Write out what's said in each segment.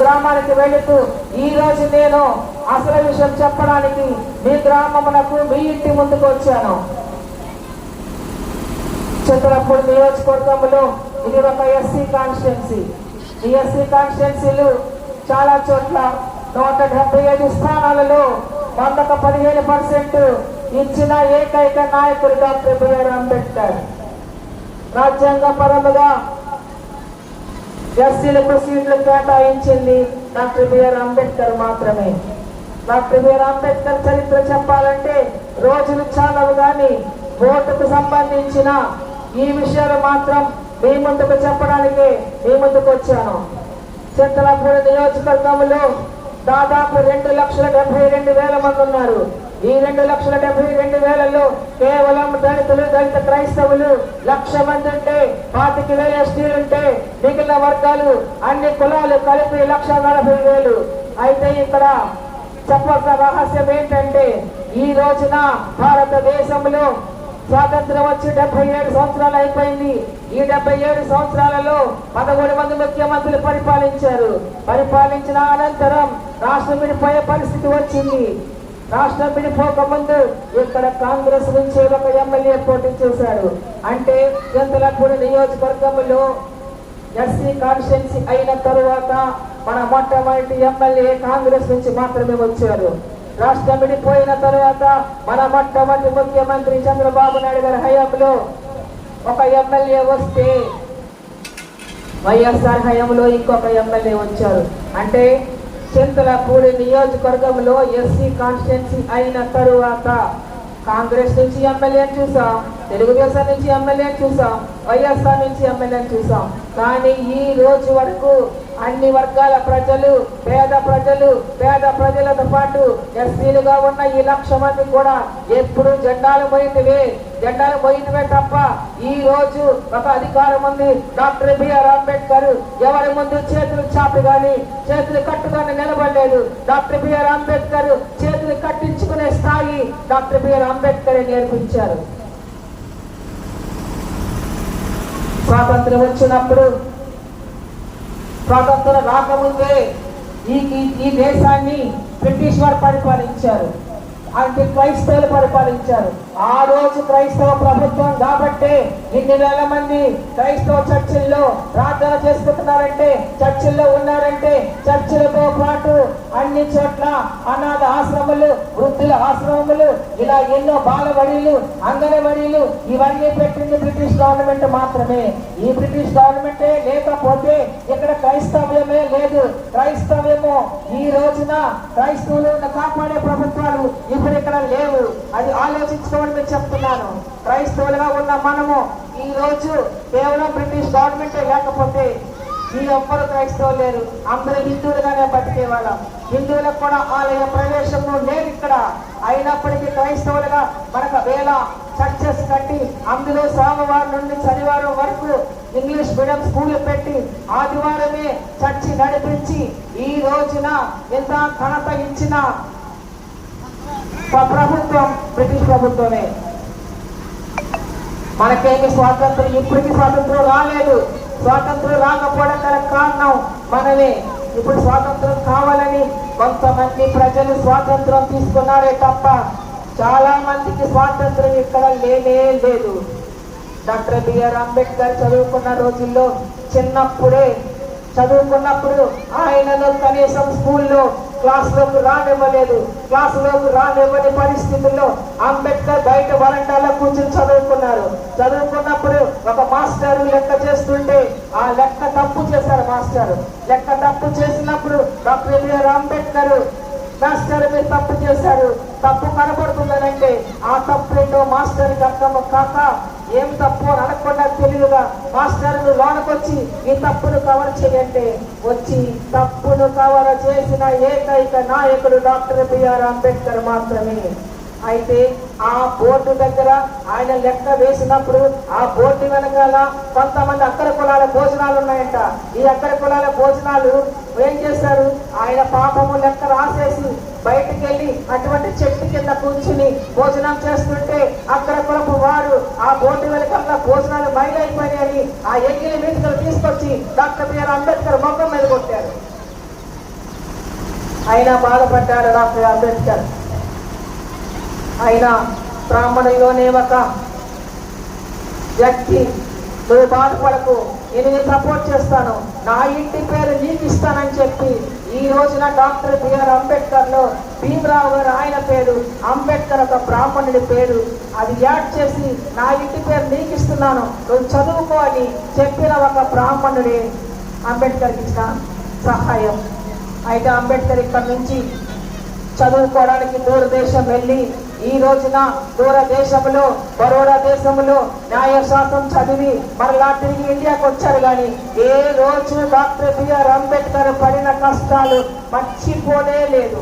గ్రామానికి వెళుతూ ఈ రోజు నేను అసలు విషయం చెప్పడానికి మీ గ్రామమునకు మీ ఇంటి ముందుకు వచ్చాను. చింతలపూడి నియోజకవర్గంలో ఇది ఒక ఎస్సీ కాన్స్టిట్యున్సీ. ఈ ఎస్సీ కాన్స్టిట్యున్సీలు చాలా చోట్ల 175 స్థానాలలో 15% ఇచ్చిన ఏకైక నాయకుడు డాక్టర్ బిఆర్ అంబేద్కర్. రాజ్యాంగ పరముగా ఎస్సీలకు సీట్లు కేటాయించింది డాక్టర్ బిఆర్ అంబేద్కర్ మాత్రమే. డాక్టర్ బిఆర్ అంబేద్కర్ చరిత్ర చెప్పాలంటే రోజులు చాలవు, కానీ ఓటుకు సంబంధించిన ఈ విషయాలు మాత్రం మీ ముందుకు చెప్పడానికి మీ ముందుకు వచ్చాను. చింతలపూడి నియోజకవర్గంలో దాదాపు 2,72,000 మంది ఉన్నారు. ఈ 2,72,000లో కేవలం దళితులు, దళిత క్రైస్తవులు 1,00,000 మంది ఉంటే, 25,000 ఎస్టీలు ఉంటే, మిగిలిన వర్గాలు అన్ని కులాలు కలిపి 1,40,000. అయితే ఇక్కడ చెప్పవలసిన రహస్యం ఏంటంటే, ఈ రోజున భారతదేశంలో స్వాతంత్రం వచ్చి 77 సంవత్సరాలు అయిపోయింది. ఈ 77 సంవత్సరాలలో 13 మంది ముఖ్యమంత్రులు పరిపాలించిన అనంతరం రాష్ట్రం విడిపోయే పరిస్థితి వచ్చింది. రాష్ట్రం విడిపోక ముందు ఇక్కడ కాంగ్రెస్ నుంచి ఒక ఎమ్మెల్యే పోటీ చేశాడు. అంటే చింతలపూడి నియోజకవర్గంలో ఎస్సీ కాన్స్టిట్యున్సీ అయిన తరువాత మన మొట్టమొదటి ఎమ్మెల్యే కాంగ్రెస్ నుంచి మాత్రమే వచ్చారు. రాష్ట్రం విడిపోయిన తరువాత మన మొట్టమొదటి ముఖ్యమంత్రి చంద్రబాబు నాయుడు గారి హయాంలో ఒక ఎమ్మెల్యే వస్తే వైఎస్ఆర్ హయాంలో ఇంకొక ఎమ్మెల్యే వచ్చారు. అంటే చింతలపూడి నియోజకవర్గంలో ఎస్సీ కాన్స్టిట్యున్సీ అయిన తరువాత కాంగ్రెస్ నుంచి ఎమ్మెల్యేని చూసాం, తెలుగుదేశం నుంచి ఎమ్మెల్యేని చూసాం, వైఎస్ఆర్ నుంచి ఎమ్మెల్యేని చూసాం. కానీ ఈ రోజు వరకు అన్ని వర్గాల ప్రజలు, పేద ప్రజలతో పాటు ఎస్సీలుగా ఉన్న ఈ 1,00,000 మంది కూడా ఎప్పుడు జెండాలు పోయినవే తప్ప ఈ రోజు ఒక అధికారం ఉంది. డాక్టర్ బిఆర్ అంబేద్కర్ ఎవరి ముందు చేతులు చాపి గాని చేతులు కట్టుకొని నిలబడలేదు. డాక్టర్ బిఆర్ అంబేద్కర్ చేతులు కట్టించుకునే స్థాయి డాక్టర్ బిఆర్ అంబేద్కర్ నేర్పించారు. స్వాతంత్రం వచ్చినప్పుడు, స్వాతంత్రం రాకముందే ఈ దేశాన్ని బ్రిటిష్ వారు పరిపాలించారు. అంటే క్రైస్తవులు పరిపాలించారు. ఆ రోజు క్రైస్తవ ప్రభుత్వం కాబట్టే ఇన్ని వేల మంది క్రైస్తవ చర్చిల్లో ప్రార్థన చేసుకుంటున్నారంటే, చర్చిల్లో ఉన్నారంటే, చర్చిలతో పాటు అన్ని చోట్ల అనాథ ఆశ్రమాలు, వృద్ధుల ఆశ్రమములు, ఇలా ఎన్నో బాలబడిలు, అంగన్వాడీలు ఇవన్నీ పెట్టింది బ్రిటిష్ గవర్నమెంట్ మాత్రమే. ఈ బ్రిటిష్ గవర్నమెంటే లేకపోతే ఇక్కడ క్రైస్తవ్యమే లేదు. క్రైస్తవ్యము ఈ రోజున క్రైస్తవులను కాపాడే ప్రభుత్వాలు ఇప్పుడు ఇక్కడ లేవు. అది ఆలోచించుకోవడం చెప్తున్నాను. క్రైస్తవులుగా ఉన్న మనము ఈ రోజు కేవలం బ్రిటిష్ గవర్నమెంటే లేకపోతే ఈ ఎవ్వరు క్రైస్తవులు లేరు. అందరూ హిందువులుగానే బతికే వాళ్ళం. హిందువులకు కూడా ఆలయ ప్రవేశము లేదు ఇక్కడ. అయినప్పటికీ క్రైస్తవులుగా మనకు వేల చర్చెస్ కట్టి అందులో సోమవారం నుండి శనివారం వరకు ఇంగ్లీష్ మీడియం స్కూల్ పెట్టి ఆదివారమే చర్చి నడిపించి ఈ రోజున ఎంత ఘనత ఇచ్చిన ప్రభుత్వం బ్రిటిష్ ప్రభుత్వమే. మనకేమి స్వాతంత్రం, ఇప్పటికీ స్వాతంత్రం రాలేదు. స్వాతంత్రం రాకపోవడం గల కారణం మనమే. ఇప్పుడు స్వాతంత్రం కావాలని కొంతమంది ప్రజలు స్వాతంత్రం తీసుకున్నారే తప్ప చాలా మందికి స్వాతంత్రం ఇక్కడ లేనే లేదు. డాక్టర్ బిఆర్ అంబేద్కర్ చదువుకున్న రోజుల్లో చిన్నప్పుడే చదువుకున్నప్పుడు ఆయనను కనీసం స్కూల్లో క్లాసులోకి రానివ్వని పరిస్థితుల్లో అంబేద్కర్ బయట వరండాలో కూర్చొని చదువుకున్నప్పుడు ఒక మాస్టర్ లెక్క చేస్తుంటే ఆ లెక్క తప్పు చేశారు. లెక్క తప్పు చేసినప్పుడు డాక్టర్ బిఆర్ అంబేద్కర్, మాస్టర్ మీరు తప్పు చేశారు, తప్పు కనబడుతుందనంటే ఆ తప్పు ఏంటో మాస్టర్కి అర్థం కాక ఏం తప్పు అని అనకుండా తెలివిగా మాస్టర్ లోనకొచ్చి ఈ తప్పును కవర్ చేయంటే వచ్చి తప్పును కవర్ చేసిన ఏకైక నాయకుడు డాక్టర్ బిఆర్ అంబేద్కర్ మాత్రమే. అయితే ఆ బోర్డు దగ్గర ఆయన లెక్క వేసినప్పుడు ఆ బోర్డు వెనకాల కొంతమంది అక్కర కులాల భోజనాలు ఉన్నాయంట. ఈ అక్కర కులాల భోజనాలు ఏం చేశారు, ఆయన పాపము లెక్క రాసేసి బయటికి వెళ్ళి అటువంటి చెట్టు కింద కూర్చుని భోజనం చేస్తుంటే అక్కడ కులపు వారు ఆ బోర్డు వెనకాల భోజనాలు మైలైపోయినాయని ఆ ఎంగిలి మీటికలు తీసుకొచ్చి డాక్టర్ బిఆర్ అంబేద్కర్ మొఖం మీద కొట్టారు. ఆయన బాధపడ్డాడు డాక్టర్ అంబేద్కర్. ఆయన బ్రాహ్మణుల్లోనే ఒక వ్యక్తి, నువ్వు బాధపడకు, నేను సపోర్ట్ చేస్తాను, నా ఇంటి పేరు నీకు ఇస్తానని చెప్పి ఈ రోజున డాక్టర్ బిఆర్ అంబేద్కర్ లో భీమరావు గారు ఆయన పేరు, అంబేద్కర్ ఒక బ్రాహ్మణుడి పేరు అది యాడ్ చేసి నా ఇంటి పేరు నీకు ఇస్తున్నాను, నువ్వు చదువుకో అని చెప్పిన ఒక బ్రాహ్మణుడే అంబేద్కర్కి ఇచ్చిన సహాయం. అయితే అంబేద్కర్ ఇక్కడ నుంచి చదువుకోవడానికి దూరదేశం వెళ్ళి ఈ రోజున దూరదేశంలో బరోడా దేశంలో న్యాయశాస్త్రం చదివి మరలా తిరిగి ఇండియాకు వచ్చారు. కానీ ఏ రోజు డాక్టర్ బిఆర్ అంబేద్కర్ పడిన కష్టాలు మర్చిపోనే లేదు.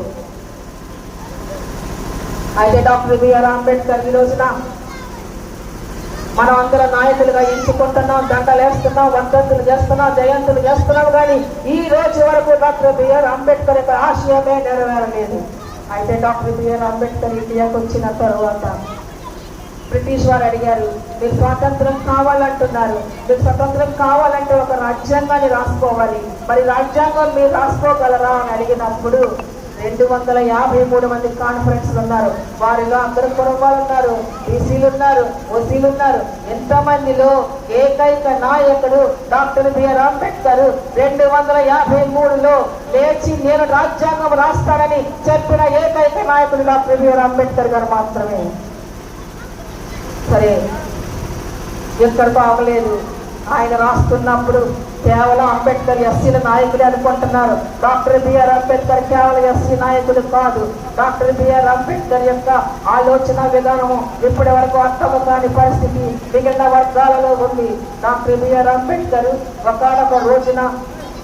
అయితే డాక్టర్ బిఆర్ అంబేద్కర్ ఈ రోజున మనం అందరం నాయకులుగా ఎంచుకుంటున్నాం, దండలు వేస్తున్నాం, వర్ధంతులు చేస్తున్నాం, జయంతులు చేస్తున్నాం. కానీ ఈ రోజు వరకు డాక్టర్ బిఆర్ అంబేద్కర్ యొక్క ఆశయమే నెరవేరలేదు. అయితే డాక్టర్ బిఆర్ అంబేద్కర్ ఇండియాకు వచ్చిన తర్వాత బ్రిటిష్ వారు అడిగారు, మీరు స్వాతంత్రం కావాలంటున్నారు, మీరు స్వతంత్రం కావాలంటే ఒక రాజ్యాంగాన్ని రాసుకోవాలి, మరి రాజ్యాంగం మీరు రాసుకోగలరా అని అడిగినప్పుడు 253 మంది కాన్ఫరెన్స్లు ఉన్నారు. వారిలో అందరు కుటుంబాలు ఉన్నారు, బీసీలు ఉన్నారు, ఓసీలు ఉన్నారు. ఎంతమందిలో ఏకైక నాయకుడు డాక్టర్ బిఆర్ అంబేద్కర్ 253లో లేచి నేను రాజ్యాంగం రాస్తానని చెప్పిన ఏకైక నాయకుడు డాక్టర్ బిఆర్ అంబేద్కర్ గారు మాత్రమే. సరే, ఎక్కడికో అవ్వలేదు. ఆయన రాస్తున్నప్పుడు కేవలం అంబేద్కర్ ఎస్సీల నాయకుడే అనుకుంటున్నారు. డాక్టర్ బిఆర్ అంబేద్కర్ కేవలం ఎస్సీ నాయకుడు కాదు. డాక్టర్ బిఆర్ అంబేద్కర్ యొక్క ఆలోచన విధానము ఇప్పటి వరకు అర్థము కాని పరిస్థితి మిగిలిన వర్గాలలో ఉంది. డాక్టర్ బిఆర్ అంబేద్కర్ ఒకనొక రోజున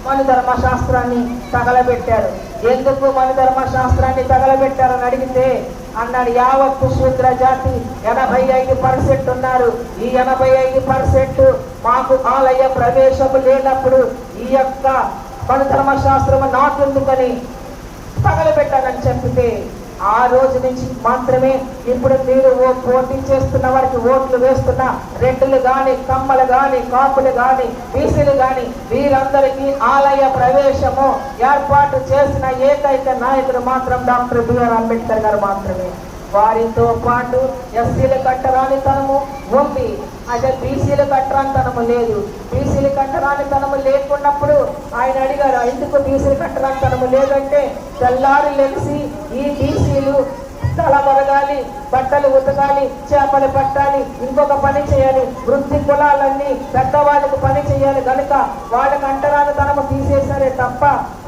మనుధర్మ శాస్త్రాన్ని తగలబెట్టారు. ఎందుకు మనుధర్మ శాస్త్రాన్ని తగలబెట్టారని అడిగితే అన్నాడు, యావత్తు శూద్ర జాతి 85% ఉన్నారు. ఈ 85% మాకు ఆలయ ప్రవేశము లేనప్పుడు ఈ యొక్క మనుధర్మ శాస్త్రము నాకెందుకని తగలబెట్టాలని చెప్పితే ఆ రోజు నుంచి మాత్రమే ఇప్పుడు మీరు పోటీ చేస్తున్న వారికి ఓట్లు వేస్తున్న రెడ్డులు గాని, కమ్మలు గాని, కాపులు గాని, బీసీలు గాని వీరందరికీ ఆలయ ప్రవేశము ఏర్పాటు చేసిన ఏకైక నాయకుడు మాత్రం డాక్టర్ బిఆర్ అంబేద్కర్ గారు మాత్రమే. వారితో పాటు ఎస్సీలు కట్టరానితనము ఉంది, అయితే బీసీలు కట్టరానితనము లేదు. బీసీలు కట్టరానితనము లేకున్నప్పుడు ఆయన అడిగారు, ఎందుకు బీసీలు కట్టరానితనము లేదంటే తెల్లారి లెగిసి ఈ బీసీలు తల మొరగాలి, బట్టలు ఉతకాలి, చేపలు పట్టాలి, ఇంకొక పని చేయాలి, వృత్తి కులాలన్నీ పెద్దవాళ్ళకు పని చేయాలి కనుక వాళ్ళకి అంటరానితనము తీసేశారే తప్ప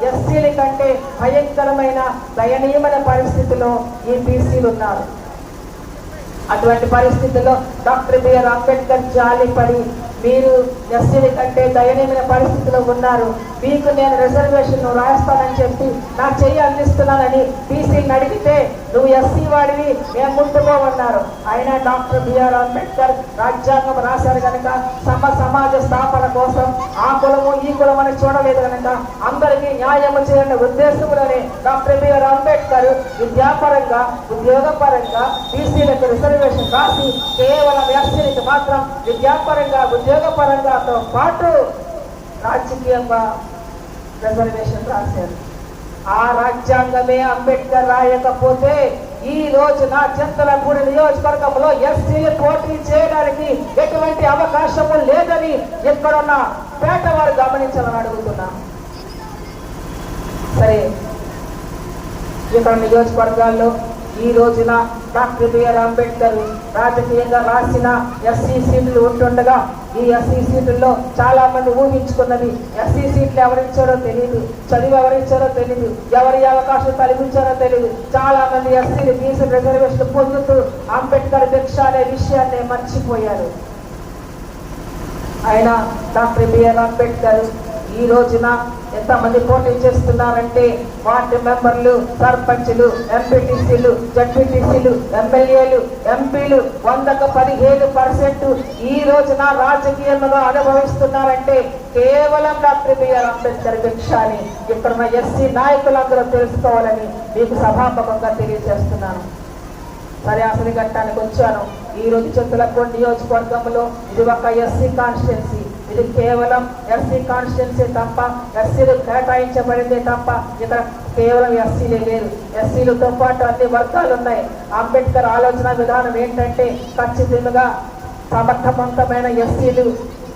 ఎస్సీల కంటే భయంకరమైన దయనీయమైన పరిస్థితిలో ఈ బీసీలు ఉన్నారు. అటువంటి పరిస్థితుల్లో డాక్టర్ బిఆర్ అంబేద్కర్ జాలిపడి మీరు ఎస్సీల కంటే దయనీయమైన పరిస్థితిలో ఉన్నారు, మీకు నేను రిజర్వేషన్ రాస్తానని చెప్పి నా చెయ్యి అందిస్తున్నానని బీసీని అడిగితే నువ్వు ఎస్సీ వాడివి మేము ముందుకోమన్నారు. అయినా డాక్టర్ బిఆర్ అంబేద్కర్ రాజ్యాంగం రాశారు కనుక సమాజ స్థాపన కోసం ఆ కులము ఈ కులం అని చూడలేదు కనుక అందరికీ న్యాయం చేయాలనే ఉద్దేశంలోనే డాక్టర్ బిఆర్ అంబేద్కర్ విద్యాపరంగా ఉద్యోగపరంగా బీసీలకు రిజర్వేషన్ రాసి కేవలం ఎస్సీలకు మాత్రం విద్యాపరంగా ఉద్యోగపరంగాతో పాటు రాజకీయంగా రిజర్వేషన్ రాశారు. ఆ రాజ్యాంగమే అంబేద్కర్ రాయకపోతే ఈ రోజున చింతలపూడి నియోజకవర్గంలో ఎస్సీలు పోటీ చేయడానికి ఎటువంటి అవకాశము లేదని ఇక్కడున్న పేటవారు గమనించాలని అడుగుతున్నా. సరే, ఇక్కడ నియోజకవర్గాల్లో ఈ రోజున డాక్టర్ బిఆర్ అంబేద్కర్ రాజకీయంగా రాసిన ఎస్సీ సీట్లు ఉంటుండగా ఈ ఎస్సీ సీట్లలో చాలా మంది ఊహించుకున్నది ఎస్సీ సీట్లు ఎవరిచ్చారో తెలియదు, చదివి ఎవరిచ్చారో తెలియదు, ఎవరి అవకాశం కల్పించారో తెలియదు. చాలా మంది ఎస్సీలు బీసీ రిజర్వేషన్ పొందుతూ అంబేద్కర్ భిక్ష అనే విషయాన్ని మర్చిపోయారు. ఆయన డాక్టర్ బిఆర్ అంబేద్కర్ ఈ రోజున ఎంతమంది పోటీ చేస్తున్నారంటే వార్డు మెంబర్లు, సర్పంచ్లు, ఎంపీటీసీలు, జడ్పీటీసీలు, ఎమ్మెల్యేలు, ఎంపీలు 115% ఈ రోజున రాజకీయంగా అనుభవిస్తున్నారంటే కేవలం డాక్టర్ బిఆర్ అంబేద్కర్ భిక్ష అని ఇక్కడున్న ఎస్సీ నాయకులందరూ తెలుసుకోవాలని మీకు సభాముఖంగా తెలియజేస్తున్నాను. సరే, అసలు ఘట్టానికి వచ్చాను. ఈ రోజు చింతలపూడి నియోజకవర్గంలో ఇది ఒక ఎస్సీ కాన్స్టిట్యున్సీ. ఇది కేవలం ఎస్సీ కాన్స్టిట్యున్సీ తప్ప, ఎస్సీలు కేటాయించబడిందే తప్ప ఇక్కడ కేవలం ఎస్సీలే లేరు. ఎస్సీలతో పాటు అన్ని వర్గాలు ఉన్నాయి. అంబేద్కర్ ఆలోచన విధానం ఏంటంటే ఖచ్చితంగా సమర్థవంతమైన ఎస్సీలు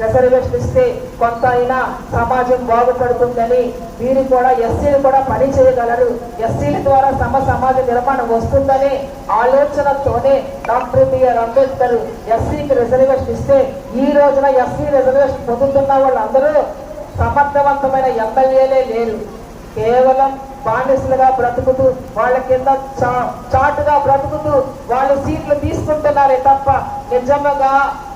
రిజర్వేషన్ ఇస్తే కొంత అయినా సమాజం బాగుపడుతుందని, వీరు కూడా ఎస్సీలు కూడా పని చేయగలరు, ఎస్సీల ద్వారా సమాజ నిర్మాణం వస్తుందనే ఆలోచనతోనే డాక్టర్ బిఆర్ అంబేద్కర్ ఎస్సీకి రిజర్వేషన్ ఇస్తే ఈ రోజున ఎస్సీ రిజర్వేషన్ పొందుతున్న వాళ్ళందరూ సమర్థవంతమైన ఎమ్మెల్యేలే లేరు. కేవలం బానిసలుగా బ్రతుకుతూ వాళ్ళ కింద చాటుగా బ్రతుకుతూ వాళ్ళు సీట్లు తీసుకుంటున్నారే తప్ప నిజంగా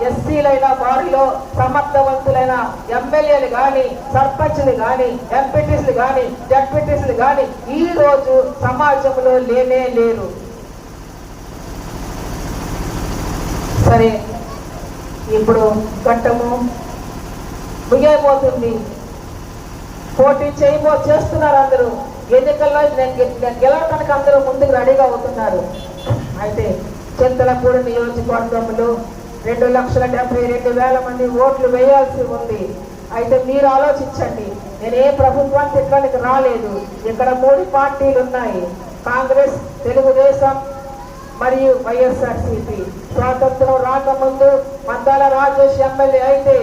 ఎస్సీలైన వారిలో సమర్థవంతులైన ఎమ్మెల్యేలు కానీ, సర్పంచ్లు కానీ, ఎంపీటీసీలు కానీ, జడ్పీటీసీలు కానీ ఈ రోజు సమాజంలో లేనే లేరు. సరే, ఇప్పుడు ఘట్టము ముగిపోతుంది. పోటీ చేస్తున్నారు అందరూ. ఎన్నికల్లో గెలవటానికి అందరూ ముందుకు రెడీగా అవుతున్నారు. అయితే చింతలపూడి నియోజకవర్గంలో 2,72,000 మంది ఓట్లు వేయాల్సి ఉంది. అయితే మీరు ఆలోచించండి, నేను ఏ ప్రభుత్వాన్ని తిట్టడానికి రాలేదు. ఇక్కడ 3 పార్టీలు ఉన్నాయి, కాంగ్రెస్, తెలుగుదేశం మరియు వైఎస్ఆర్సీపీ. స్వాతంత్రం రాకముందు మందాల రాజేష్ ఎమ్మెల్యే అయితే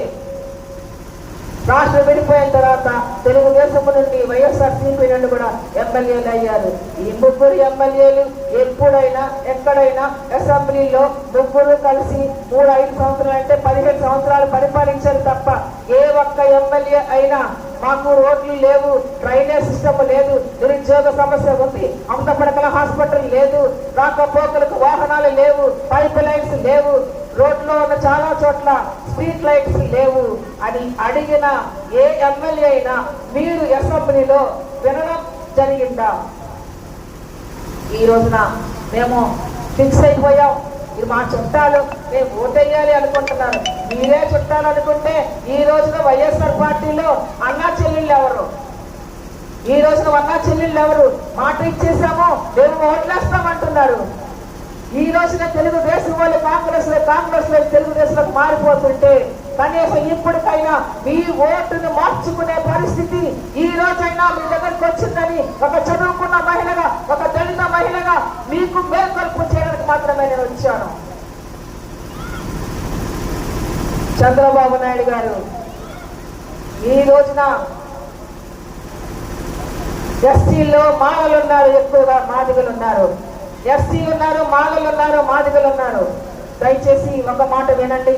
రాష్ట్రం విడిపోయిన తర్వాత తెలుగుదేశం నుండి వైఎస్ఆర్సీపీ నుండి కూడా ఎమ్మెల్యేలు అయ్యారు. ఈ 3 ఎమ్మెల్యేలు ఎప్పుడైనా ఎక్కడైనా అసెంబ్లీలో 3 కలిసి 3-5 సంవత్సరాలు అంటే 15 సంవత్సరాలు పరిపాలించారు తప్ప ఏ ఒక్క ఎమ్మెల్యే అయినా మాకు రోడ్లు లేవు, డ్రైనేజ్ సిస్టమ్ లేదు, నిరుద్యోగ సమస్య ఉంది, అంత పడకల హాస్పిటల్ లేదు, రాకపోకలకు వాహనాలు లేవు, పైప్ లైన్స్ లేవు, రోడ్లో ఉన్న చాలా చోట్ల స్ట్రీట్ లైట్స్ లేవు అని అడిగిన ఏ ఎమ్మెల్యే అయినా మీరు అసెంబ్లీలో వినడం జరిగిందా? ఈ రోజున మేము ఫిక్స్ అయిపోయాం, ఇది మా చుట్టాలు, మేము ఓటేయాలి అనుకుంటున్నారు. మీరే చుట్టాలు అనుకుంటే ఈ రోజున వైఎస్ఆర్ పార్టీలో అన్నా చెల్లెళ్ళు ఎవరు? ఈ రోజున అన్నా చెల్లెళ్ళు ఎవరు? మాట ఇచ్చేసాము, మేము ఓట్లేస్తామంటున్నారు. ఈ రోజున తెలుగుదేశం వాళ్ళు కాంగ్రెస్ లో తెలుగుదేశంలోకి మారిపోతుంటే కనీసం ఇప్పటికైనా మీ ఓటును మార్చుకునే పరిస్థితి ఈ రోజైనా మీ దగ్గరికి వచ్చిందని ఒక చదువుకున్న మహిళగా, ఒక దళిత మహిళగా మీకు మేల్కొల్పు చేయడానికి మాత్రమే నేను వచ్చాను. చంద్రబాబు నాయుడు గారు ఈ రోజున ఎస్సీలో మాలలు ఉన్నారు, ఎక్కువగా మాదిగలు ఉన్నారు. ఎస్సీ ఉన్నారు, మాలలు ఉన్నారు, మాదిగలు ఉన్నారు. దయచేసి ఒక మాట వినండి.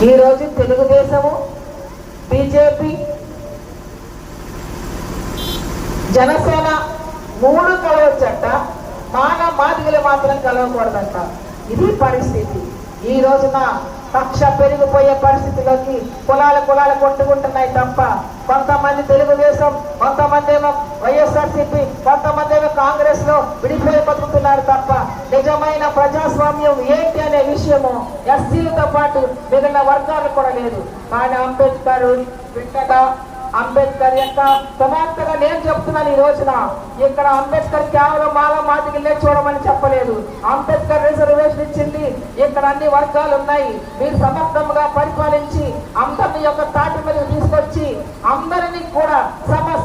ఈరోజు తెలుగుదేశము, బీజేపీ, జనసేన 3 కలవచ్చంట, మాదిగలు మాత్రం కలవకూడదంట. ఇది పరిస్థితి. ఈ రోజున కక్ష పెరిగిపోయే పరిస్థితిలోకి కులాలు కొట్టుకుంటున్నాయి తప్ప కొంతమంది తెలుగుదేశం, కొంతమంది ఏమో వైఎస్ఆర్సీపీ, కొంతమంది ఏమో కాంగ్రెస్ లో విడిపోయి బతుకుతున్నారు తప్ప నిజమైన ప్రజాస్వామ్యం ఏంటి అనే విషయము ఎస్సీలతో పాటు మిగిలిన వర్గాలు కూడా లేదు. కానీ అంబేద్కర్ యొక్క సమాప్తగా నేను చెప్తున్నాను. ఈ రోజున ఇక్కడ అంబేద్కర్ కేవలం మాదిగలే చూడమని చెప్పలేదు. అంబేద్కర్ రిజర్వేషన్ ఇచ్చింది, ఇక్కడ అన్ని వర్గాలు ఉన్నాయి. మీరు సమర్థంగా పరిపాలించి అందరిని యొక్క తాటి మీద తీసుకొచ్చి అందరినీ కూడా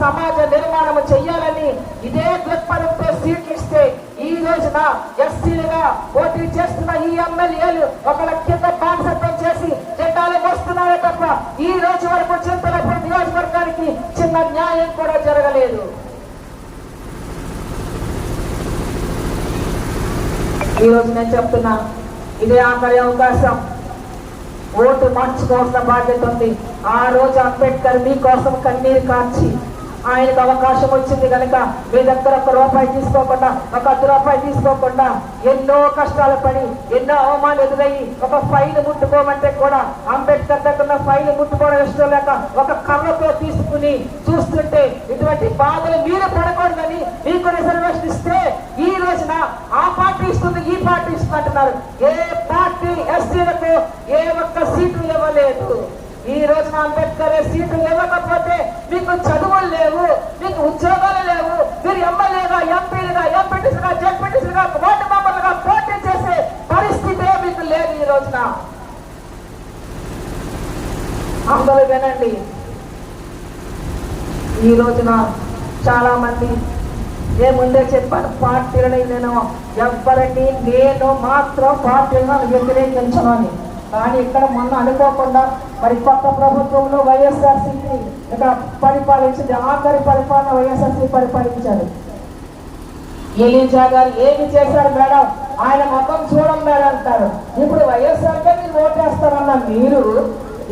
సమాజ నిర్మాణం చెయ్యాలని ఇదే దృక్పథంతో సీట్లు ఇస్తే ఈ రోజున ఎస్సీలుగా పోటీ చేస్తున్న ఈ ఎమ్మెల్యేలు ఒకళ్ళ కింద బానిసత్వం చేసి జెండాలు మోస్తున్నారే తప్ప ఈ రోజు వరకు చింతలపూడి నియోజకవర్గానికి చిన్న న్యాయం కూడా జరగలేదు. ఈ రోజు నేను చెప్తున్నా, ఇదే ఆఖరి అవకాశం. ఓటు మార్చుకోవాల్సిన బాధ్యత ఉంది. ఆ రోజు అంబేద్కర్ మీకోసం కన్నీరు కార్చి ఆయనకు అవకాశం వచ్చింది కనుక మీ దగ్గర ₹1 తీసుకోకుండా, ఒక ₹10 తీసుకోకుండా ఎన్నో కష్టాలు పడి, ఎన్నో అవమానాలు ఎదురయ్యి ఒక ఫైల్ ముట్టుకోమంటే కూడా అంబేద్కర్ దగ్గర ఫైల్ ముట్టుకోవడం ఇష్టం లేక ఒక కర్రతో తీసుకుని చూస్తుంటే ఇటువంటి బాధలు మీరు పడకూడదని మీకు రిజర్వేషన్ ఇస్తే ఈ రోజున ఆ పార్టీ ఇస్తుంది, ఈ పార్టీ ఇస్తుంది అంటున్నారు. ఏ పార్టీ ఎస్సీలకు ఏ ఒక్క సీటు ఇవ్వలేదు. ఈ రోజున అంబేద్కర్ సీట్లు ఇవ్వకపోతే మీకు చదువులు లేవు, మీకు మీకు ఉద్యోగాలు లేవు, మీరు ఎమ్మెల్యేగా, ఎంపీలుగా, ఎంపీటీసీగా, జెడ్పీటీసీగా, వార్డు మెంబర్లుగా పోటీ చేసే పరిస్థితే మీకు లేదు. ఈ రోజున అందరూ వినండి. ఈ రోజున చాలా మంది ముందే చెప్పాను, పార్టీలని నేను ఎవరిని నేను మాత్రం పార్టీలను వ్యతిరేకించను అని. కానీ ఇక్కడ మొన్న అనుకోకుండా మరి కొత్త ప్రభుత్వంలో వైఎస్ఆర్సీపీ ఇక్కడ పరిపాలించింది. ఆఖరి పరిపాలన వైఎస్ఆర్సీ పరిపాలించారు. ఎలీజా గారు ఏమి చేశారు మేడం, ఆయన మొత్తం చూడం మేడం అంటారు. ఇప్పుడు వైఎస్ఆర్కే మీరు ఓటేస్తారన్న మీరు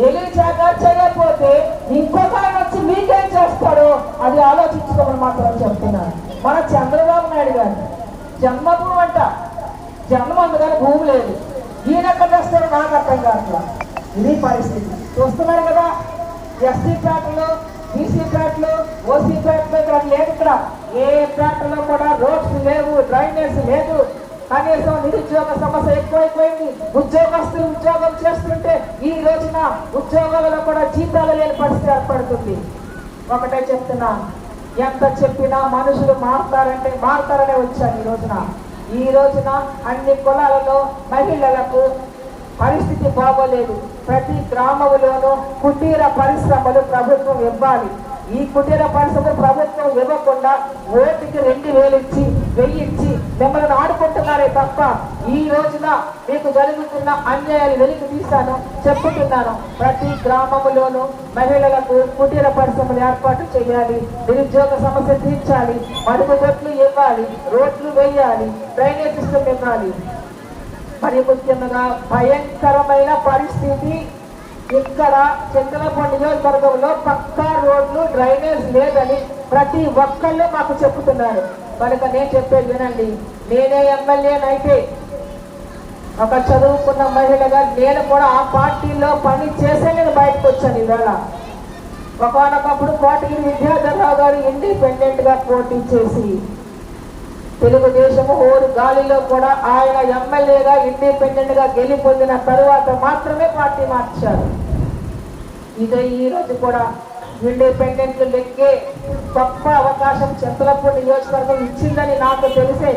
ఎలీజా గారు చేయకపోతే ఇంకొక ఆయన వచ్చి మీకేం చేస్తాడో అది ఆలోచించుకోమని మాత్రం చెప్తున్నారు. మన చంద్రబాబు నాయుడు గారు జన్మభూమి అంట, జన్మ అందుకని భూమి లేదు. ఈయన ఎక్కడ చేస్తారో నాకు అర్థం కావట్లా. ఇది పరిస్థితి చూస్తున్నారు కదా. ఎస్సీ ప్యాట్లు, బీసీ ప్యాట్లు, ఓసీ ప్యాట్లు ఇక్కడ లేదు. ఇక్కడ ఏ ప్యాట్లో కూడా రోడ్స్ లేవు, డ్రైనేజ్ లేదు. కనీసం నిరుద్యోగ సమస్య ఎక్కువైపోయింది. ఉద్యోగస్తులు ఉద్యోగం చేస్తుంటే ఈ రోజున ఉద్యోగాలలో కూడా జీతాలు లేని పరిస్థితి ఏర్పడుతుంది. ఒకటే చెప్తున్నా, ఎంత చెప్పినా మనుషులు మారుతారనే వచ్చాను. ఈ రోజున అన్ని కులాలలో మహిళలకు పరిస్థితి బాగోలేదు. ప్రతి గ్రామంలోనూ కుటీర పరిశ్రమలు ప్రభుత్వం ఇవ్వాలి. ఈ కుటీర పరిశ్రమలు ప్రభుత్వం ఇవ్వకుండా ఓటుకి 2000 ఇచ్చి 1000 ఇచ్చి మిమ్మల్ని ఆడుకుంటున్నారే తప్ప ఈ రోజున మీకు జరుగుతున్న అన్యాయాలు వెలికి తీశాను చెప్పుతున్నాను. ప్రతి గ్రామంలోనూ మహిళలకు కుటీర పరిశ్రమలు ఏర్పాటు చేయాలి. నిరుద్యోగ సమస్య తీర్చాలి. మరుగుదొడ్లు ఇవ్వాలి, రోడ్లు వేయాలి, డ్రైనేజ్ సిస్టమ్ ఇవ్వాలి. మరి ముఖ్యంగా భయంకరమైన పరిస్థితి ఇక్కడ చింతలపూడి నియోజకవర్గంలో పక్కా రోడ్లు, డ్రైనేజ్ లేదని ప్రతి ఒక్కళ్ళు మాకు చెప్తున్నారు. కనుక నేను చెప్పేది వినండి. నేనే ఎమ్మెల్యేనైతే ఒక చదువుకున్న మహిళగా నేను కూడా ఆ పార్టీలో పని చేసే నేను బయటకు వచ్చాను. ఈవేళ ఒకనొకప్పుడు కోటగిరి విద్యాధరరావు గారు ఇండిపెండెంట్ గా పోటీ చేసి తెలుగుదేశము ఓరు గాలిలో కూడా ఆయన ఎమ్మెల్యేగా ఇండిపెండెంట్ గా గెలిపొందిన తరువాత మాత్రమే పార్టీ మార్చారు. ఇదే ఈ రోజు కూడా ఇండిపెండెంట్ లెక్కే గొప్ప అవకాశం చింతలపూడి నియోజకవర్గం ఇచ్చిందని నాకు తెలిసే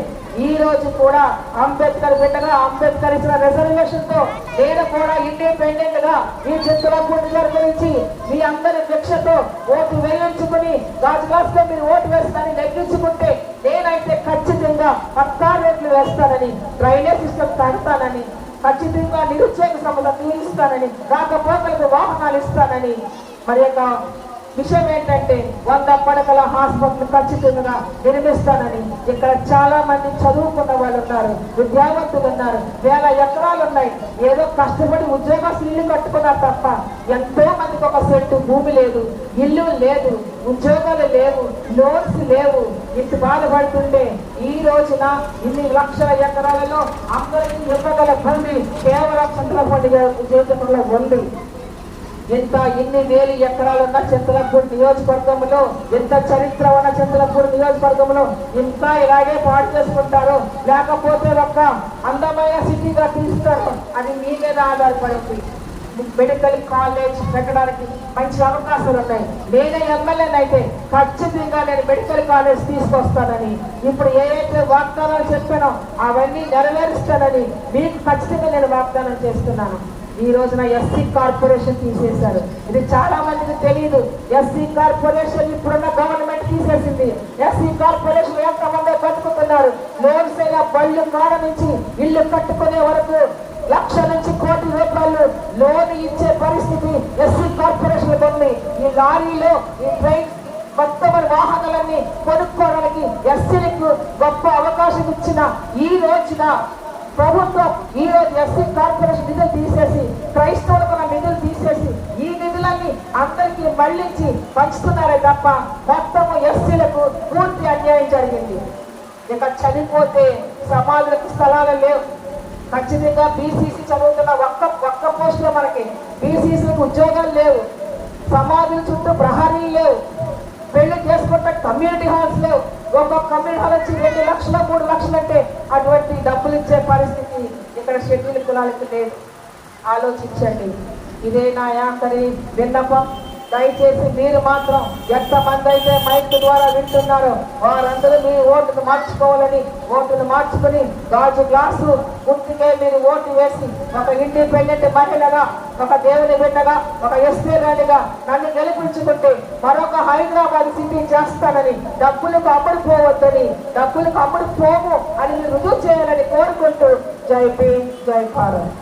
ఈ రోజు కూడా అంబేద్కర్ బిడ్డగా అంబేద్కర్ ఇచ్చిన రిజర్వేషన్ తో నేను కూడా ఇండిపెండెంట్ గా ఈ చింతలపూడి నియోజకవర్గం నుంచి మీ అందరి దీక్షతో ఓటు వేయించుకుని గాజుగాస్తో మీరు ఓటు వేస్తానని లెక్కించుకుంటే నేనైతే ఖచ్చితంగా పక్కా రేట్లు వేస్తానని, డ్రైనేజ్ సిస్టమ్ కడతానని, ఖచ్చితంగా నిరుద్యోగ సమస్య తీరుస్తానని, రాకపోకలకు వాహనాలు ఇస్తానని. మరి యొక్క విషయం ఏంటంటే 100 పడకల హాస్పిటల్ ఖచ్చితంగా నిర్మిస్తానని. ఇక్కడ చాలా మంది చదువుకున్న వాళ్ళు ఉన్నారు, విద్యావంతులు ఉన్నారు, 1000 ఎకరాలు ఉన్నాయి. ఏదో కష్టపడి ఉద్యోగస్తులు ఇల్లు కట్టుకున్నారు తప్ప ఎంతో మందికి ఒక సెంటు భూమి లేదు, ఇల్లు లేదు, ఉద్యోగాలు లేవు, లోన్స్ లేవు. ఇంత బాధపడుతుంటే ఈ రోజున ఇన్ని లక్షల ఎకరాలలో అందరికీ ఇవ్వగల భూమి కేవలం చింతలపూడి నియోజకవర్గంలో ఉంది. ఇన్ని వేలు ఎకరాలున్న చింతలపూడి నియోజకవర్గంలో, ఎంత చరిత్ర ఉన్న చింతలపూడి నియోజకవర్గంలో ఇంకా ఇలాగే పాటు చేసుకుంటారు, లేకపోతే ఒక్క అందమైన సిటీగా తీస్తారు అని మీ మీద ఆధారపడింది. మెడికల్ కాలేజ్ పెట్టడానికి మంచి అవకాశాలు ఉన్నాయి. నేనే ఎమ్మెల్యేనైతే ఖచ్చితంగా నేను మెడికల్ కాలేజ్ తీసుకొస్తానని, ఇప్పుడు ఏదైతే వాగ్దానాలు చెప్పానో అవన్నీ నెరవేరుస్తానని మీకు ఖచ్చితంగా నేను వాగ్దానం చేస్తున్నాను. ఈ రోజున ఎస్సీ కార్పొరేషన్ తీసేశారు. ఇది చాలా మందికి తెలియదు. ఎస్సీ కార్పొరేషన్ ఇప్పుడున్న గవర్నమెంట్ తీసేసింది. ఎస్సీ కార్పొరేషన్ ఎంతమంది కట్టుకుంటున్నారు. లోన్స్ అయినా బళ్ళు కాడ నుంచి ఇల్లు కట్టుకునే వరకు లక్ష నుంచి కోటి రూపాయలు లోన్ ఇచ్చే పరిస్థితి ఎస్సీ కార్పొరేషన్ ఉంది. ఈ లారీలో ఈ ట్రైన్ మొత్తం వాహనాలన్నీ కొనుక్కోవడానికి ఎస్సీలకు గొప్ప అవకాశం ఇచ్చిన ఈ రోజున ప్రభుత్వం ఈ రోజు ఎస్సీ కార్పొరేషన్ నిధులు తీసేసి క్రైస్తవులకు నిధులు తీసేసి ఈ నిధులన్నీ అందరికీ మళ్లించి పంచుతున్నారే తప్ప మొత్తము ఎస్సీలకు పూర్తి అన్యాయం జరిగింది. ఇక చనిపోతే సమాధులకు స్థలాలు లేవు. ఖచ్చితంగా బీసీసీ చదువుతున్న ఒక్క పోస్టులో మనకి బీసీసీలకు ఉద్యోగాలు లేవు. సమాధుల చుట్టూ ప్రహరీలు లేవు. పెళ్లి చేసుకుంటే కమ్యూనిటీ హాల్స్ లేవు. ఒక్కొక్క కమ్యూనిటీ హాల్ వచ్చి 2 లక్షలు 3 లక్షలు అంటే అటువంటి డబ్బులు ఇచ్చే పరిస్థితి ఇక్కడ షెడ్యూల్ కులాలకు లేదు. ఆలోచించండి. ఇదే నా ఆఖరి విన్నపం. దయచేసి మీరు మాత్రం ఎంతమంది అయితే మైక్ ద్వారా వింటున్నారో వారందరూ మీ ఓటును మార్చుకోవాలని, ఓటును మార్చుకుని గాజు గ్లాసు గుర్తుకే మీరు ఓటు వేసి ఒక ఇండిపెండెంట్ మహిళగా, ఒక దేవుని బిడ్డగా, ఒక ఎస్పీ గారిగా నన్ను గెలిపించుకుంటే మరొక హైదరాబాద్ సిటీ చేస్తానని, డబ్బులకు అమ్ముడు పోవద్దని, డబ్బులకు అమ్ముడు పోము అని రుజువు చేయాలని కోరుకుంటూ జై భీమ్, జై భారత్.